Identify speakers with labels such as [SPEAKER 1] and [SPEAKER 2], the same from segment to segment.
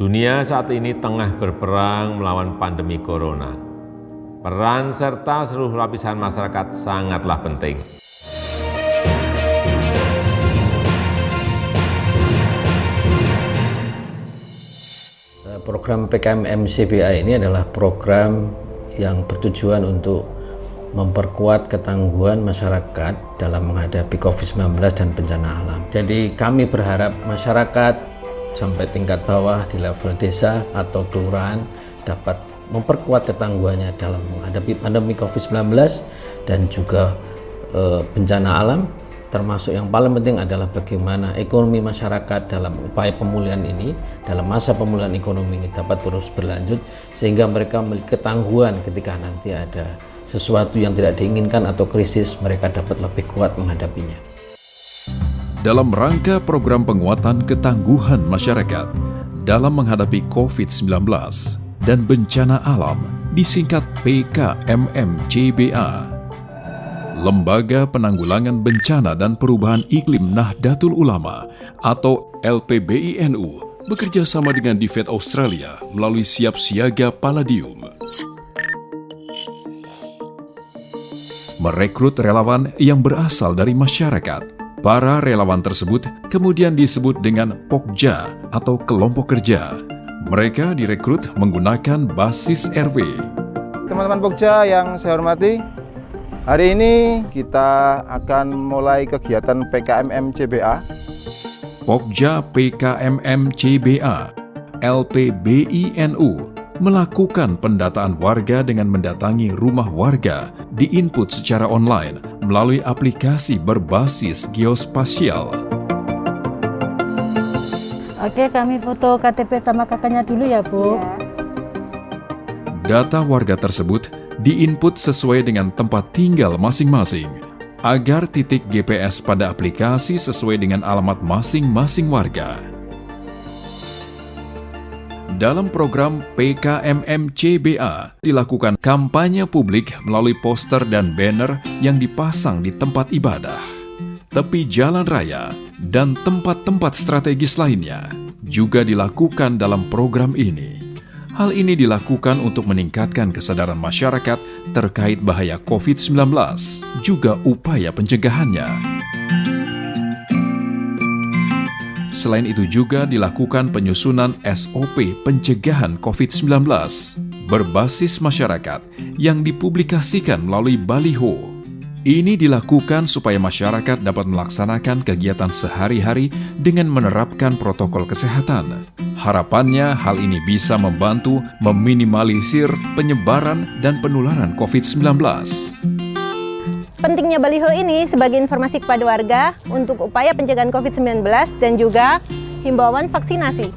[SPEAKER 1] Dunia saat ini tengah berperang melawan pandemi corona. Peran serta seluruh lapisan masyarakat sangatlah penting.
[SPEAKER 2] Program PKMM CBA ini adalah program yang bertujuan untuk memperkuat ketangguhan masyarakat dalam menghadapi COVID-19 dan bencana alam. Jadi kami berharap masyarakat sampai tingkat bawah di level desa atau kelurahan dapat memperkuat ketangguhannya dalam menghadapi pandemi COVID-19 dan juga bencana alam. Termasuk yang paling penting adalah bagaimana ekonomi masyarakat dalam upaya pemulihan ini, dalam masa pemulihan ekonomi ini dapat terus berlanjut sehingga mereka memiliki ketangguhan ketika nanti ada sesuatu yang tidak diinginkan atau krisis, mereka dapat lebih kuat menghadapinya.
[SPEAKER 3] Dalam rangka program penguatan ketangguhan masyarakat dalam menghadapi COVID-19 dan bencana alam disingkat PKMM-CBA, Lembaga Penanggulangan Bencana dan Perubahan Iklim Nahdlatul Ulama atau LPBINU bekerja sama dengan DFAT Australia melalui Siap Siaga Palladium merekrut relawan yang berasal dari masyarakat. Para relawan tersebut kemudian disebut dengan Pokja atau kelompok kerja. Mereka direkrut menggunakan basis RW.
[SPEAKER 4] Teman-teman Pokja yang saya hormati, hari ini kita akan mulai kegiatan PKMM CBA.
[SPEAKER 3] Pokja PKMM CBA LPBINU melakukan pendataan warga dengan mendatangi rumah warga diinput secara online melalui aplikasi berbasis geospasial.
[SPEAKER 5] Oke, kami foto KTP sama kakaknya dulu ya, Bu. Ya.
[SPEAKER 3] Data warga tersebut diinput sesuai dengan tempat tinggal masing-masing, agar titik GPS pada aplikasi sesuai dengan alamat masing-masing warga. Dalam program PKMM CBA dilakukan kampanye publik melalui poster dan banner yang dipasang di tempat ibadah, tepi jalan raya, dan tempat-tempat strategis lainnya juga dilakukan dalam program ini. Hal ini dilakukan untuk meningkatkan kesadaran masyarakat terkait bahaya COVID-19, juga upaya pencegahannya. Selain itu juga dilakukan penyusunan SOP pencegahan COVID-19 berbasis masyarakat yang dipublikasikan melalui baliho. Ini dilakukan supaya masyarakat dapat melaksanakan kegiatan sehari-hari dengan menerapkan protokol kesehatan. Harapannya hal ini bisa membantu meminimalisir penyebaran dan penularan COVID-19.
[SPEAKER 6] Pentingnya baliho ini sebagai informasi kepada warga untuk upaya pencegahan COVID-19 dan juga himbauan vaksinasi.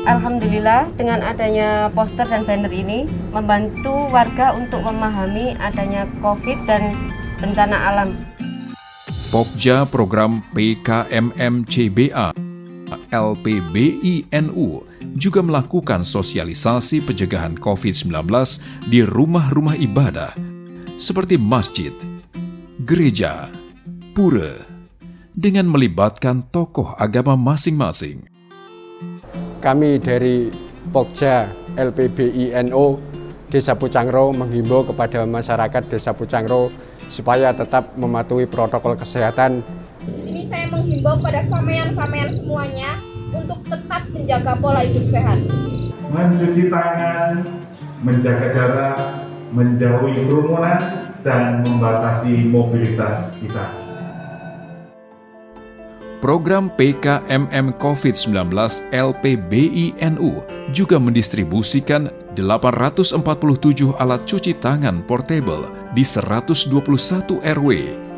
[SPEAKER 7] Alhamdulillah dengan adanya poster dan banner ini membantu warga untuk memahami adanya COVID dan bencana alam.
[SPEAKER 3] Pokja program PKMM CBA LPBINU juga melakukan sosialisasi pencegahan COVID-19 di rumah-rumah ibadah seperti masjid, gereja, pura, dengan melibatkan tokoh agama masing-masing.
[SPEAKER 8] Kami dari Pokja LPBINU Desa Pucangro menghimbau kepada masyarakat Desa Pucangro supaya tetap mematuhi protokol kesehatan.
[SPEAKER 9] Ini saya menghimbau kepada sampean-sampean semuanya untuk tetap menjaga pola hidup sehat.
[SPEAKER 10] Mencuci tangan, menjaga jarak, menjauhi kerumunan, dan membatasi mobilitas kita.
[SPEAKER 3] Program PKMM COVID-19 LPBINU juga mendistribusikan 847 alat cuci tangan portable di 121 RW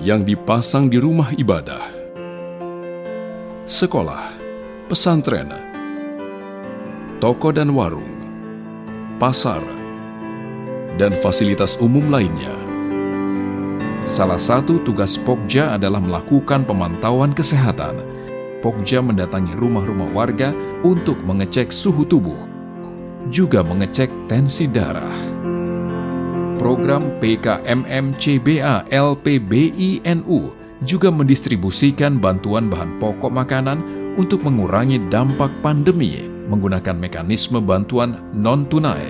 [SPEAKER 3] yang dipasang di rumah ibadah, sekolah, pesantren, toko dan warung, pasar, dan fasilitas umum lainnya. Salah satu tugas Pokja adalah melakukan pemantauan kesehatan. Pokja mendatangi rumah-rumah warga untuk mengecek suhu tubuh, juga mengecek tensi darah. Program PKMM CBA LPBINU juga mendistribusikan bantuan bahan pokok makanan untuk mengurangi dampak pandemi menggunakan mekanisme bantuan non-tunai.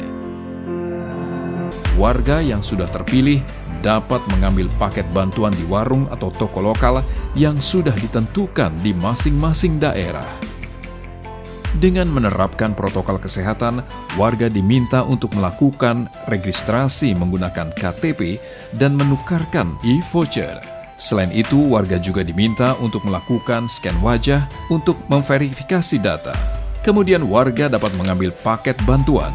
[SPEAKER 3] Warga yang sudah terpilih dapat mengambil paket bantuan di warung atau toko lokal yang sudah ditentukan di masing-masing daerah. Dengan menerapkan protokol kesehatan, warga diminta untuk melakukan registrasi menggunakan KTP dan menukarkan e-voucher. Selain itu, warga juga diminta untuk melakukan scan wajah untuk memverifikasi data. Kemudian warga dapat mengambil paket bantuan.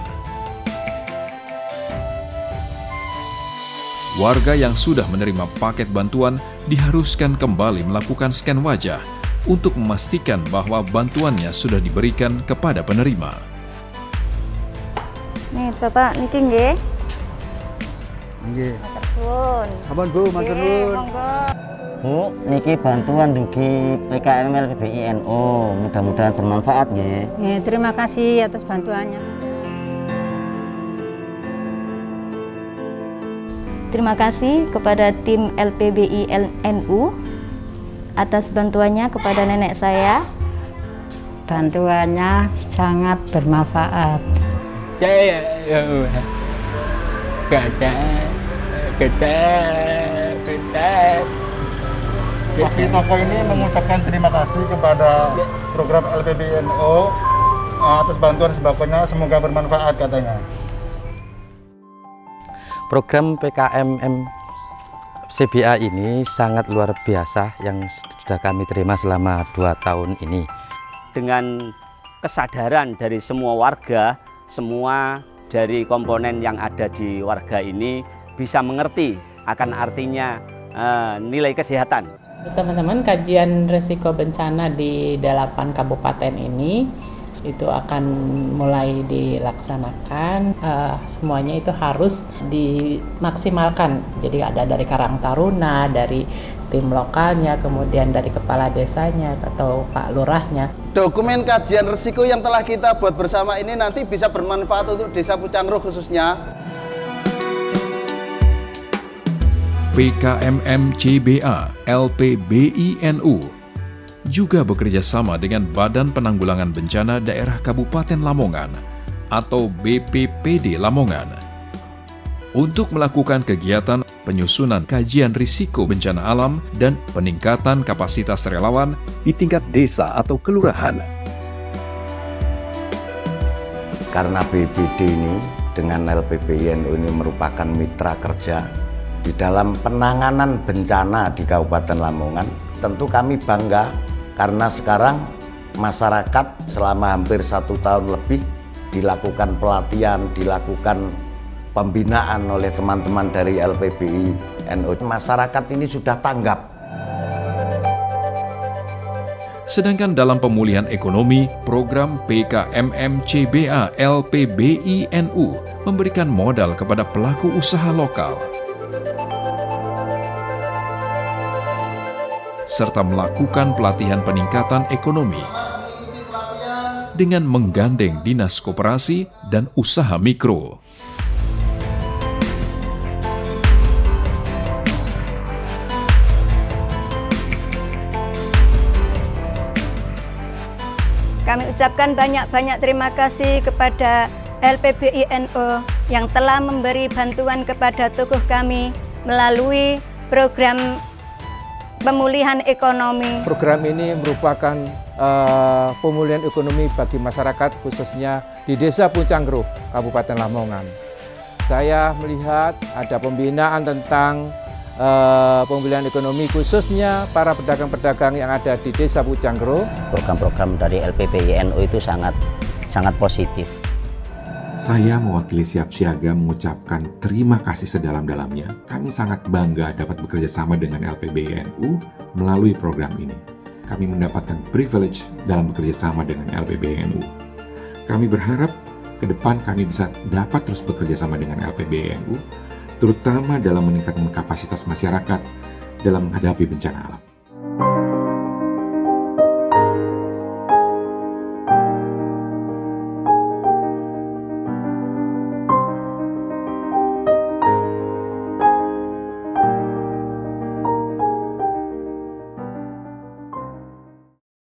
[SPEAKER 3] Warga yang sudah menerima paket bantuan diharuskan kembali melakukan scan wajah untuk memastikan bahwa bantuannya sudah diberikan kepada penerima.
[SPEAKER 5] Nih, Bapak niki nggih.
[SPEAKER 11] Nggih.
[SPEAKER 5] Matur nuwun.
[SPEAKER 11] Ampun Bu, matur nuwun.
[SPEAKER 12] Bu, niki bantuan dugi PKM LPBI NU. Mudah-mudahan bermanfaat nggih.
[SPEAKER 5] Nggih, terima kasih atas bantuannya.
[SPEAKER 13] Terima kasih kepada tim LPBI NU atas bantuannya kepada nenek saya.
[SPEAKER 5] Bantuannya sangat bermanfaat.
[SPEAKER 11] Mas Toko ini mengucapkan terima kasih kepada program LPBI NU atas bantuan sembakonya, semoga bermanfaat katanya.
[SPEAKER 2] Program PKMM CBA ini sangat luar biasa yang sudah kami terima selama 2 tahun ini.
[SPEAKER 12] Dengan kesadaran dari semua warga, semua dari komponen yang ada di warga ini bisa mengerti akan artinya nilai kesehatan.
[SPEAKER 14] Teman-teman, kajian risiko bencana di 8 kabupaten ini itu akan mulai dilaksanakan. Semuanya itu harus dimaksimalkan. Jadi ada dari Karang Taruna, dari tim lokalnya, kemudian dari kepala desanya atau Pak Lurahnya.
[SPEAKER 11] Dokumen kajian risiko yang telah kita buat bersama ini nanti bisa bermanfaat untuk Desa Pucangruh khususnya.
[SPEAKER 3] PKMM CBA LPBI NU juga bekerja sama dengan Badan Penanggulangan Bencana Daerah Kabupaten Lamongan atau BPPD Lamongan untuk melakukan kegiatan penyusunan kajian risiko bencana alam dan peningkatan kapasitas relawan di tingkat desa atau kelurahan.
[SPEAKER 12] Karena BPD ini dengan LPBI NU ini merupakan mitra kerja di dalam penanganan bencana di Kabupaten Lamongan, tentu kami bangga karena sekarang masyarakat selama hampir 1 tahun lebih dilakukan pelatihan, dilakukan pembinaan oleh teman-teman dari LPBI NU. Masyarakat ini sudah tanggap.
[SPEAKER 3] Sedangkan dalam pemulihan ekonomi, program PKMM CBA LPBI NU memberikan modal kepada pelaku usaha lokal serta melakukan pelatihan peningkatan ekonomi dengan menggandeng Dinas Koperasi dan Usaha Mikro.
[SPEAKER 6] Kami ucapkan banyak-banyak terima kasih kepada LPBI NU yang telah memberi bantuan kepada tokoh kami melalui program pemulihan ekonomi.
[SPEAKER 8] Program ini merupakan pemulihan ekonomi bagi masyarakat khususnya di Desa Pucangruh, Kabupaten Lamongan. Saya melihat ada pembinaan tentang pemulihan ekonomi khususnya para pedagang-pedagang yang ada di Desa Pucangruh.
[SPEAKER 12] Program-program dari LPBI NU itu sangat positif.
[SPEAKER 15] Saya mewakili Siap Siaga mengucapkan terima kasih sedalam-dalamnya. Kami sangat bangga dapat bekerja sama dengan LPBI NU melalui program ini. Kami mendapatkan privilege dalam bekerja sama dengan LPBI NU. Kami berharap ke depan kami bisa dapat terus bekerja sama dengan LPBI NU, terutama dalam meningkatkan kapasitas masyarakat dalam menghadapi bencana alam.